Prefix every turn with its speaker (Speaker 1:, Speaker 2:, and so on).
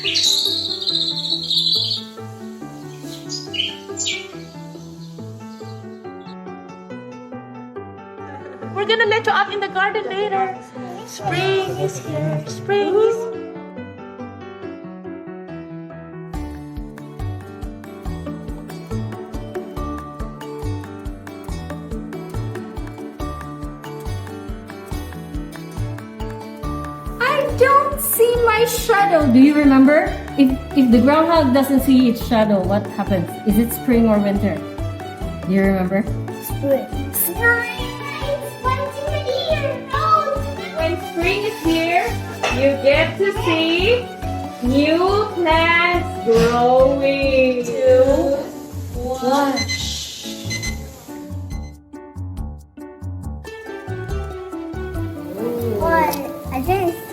Speaker 1: We're gonna let you out in the garden later. Spring is here. Spring is here.
Speaker 2: I don't see my shadow. Do you remember? If the groundhog doesn't see its shadow, what happens? Is it spring or winter? Do you remember?
Speaker 3: Spring. Spring. It's here. Oh,
Speaker 2: When spring is here, you get to see new plants growing. 2, 1.
Speaker 3: what? I didn't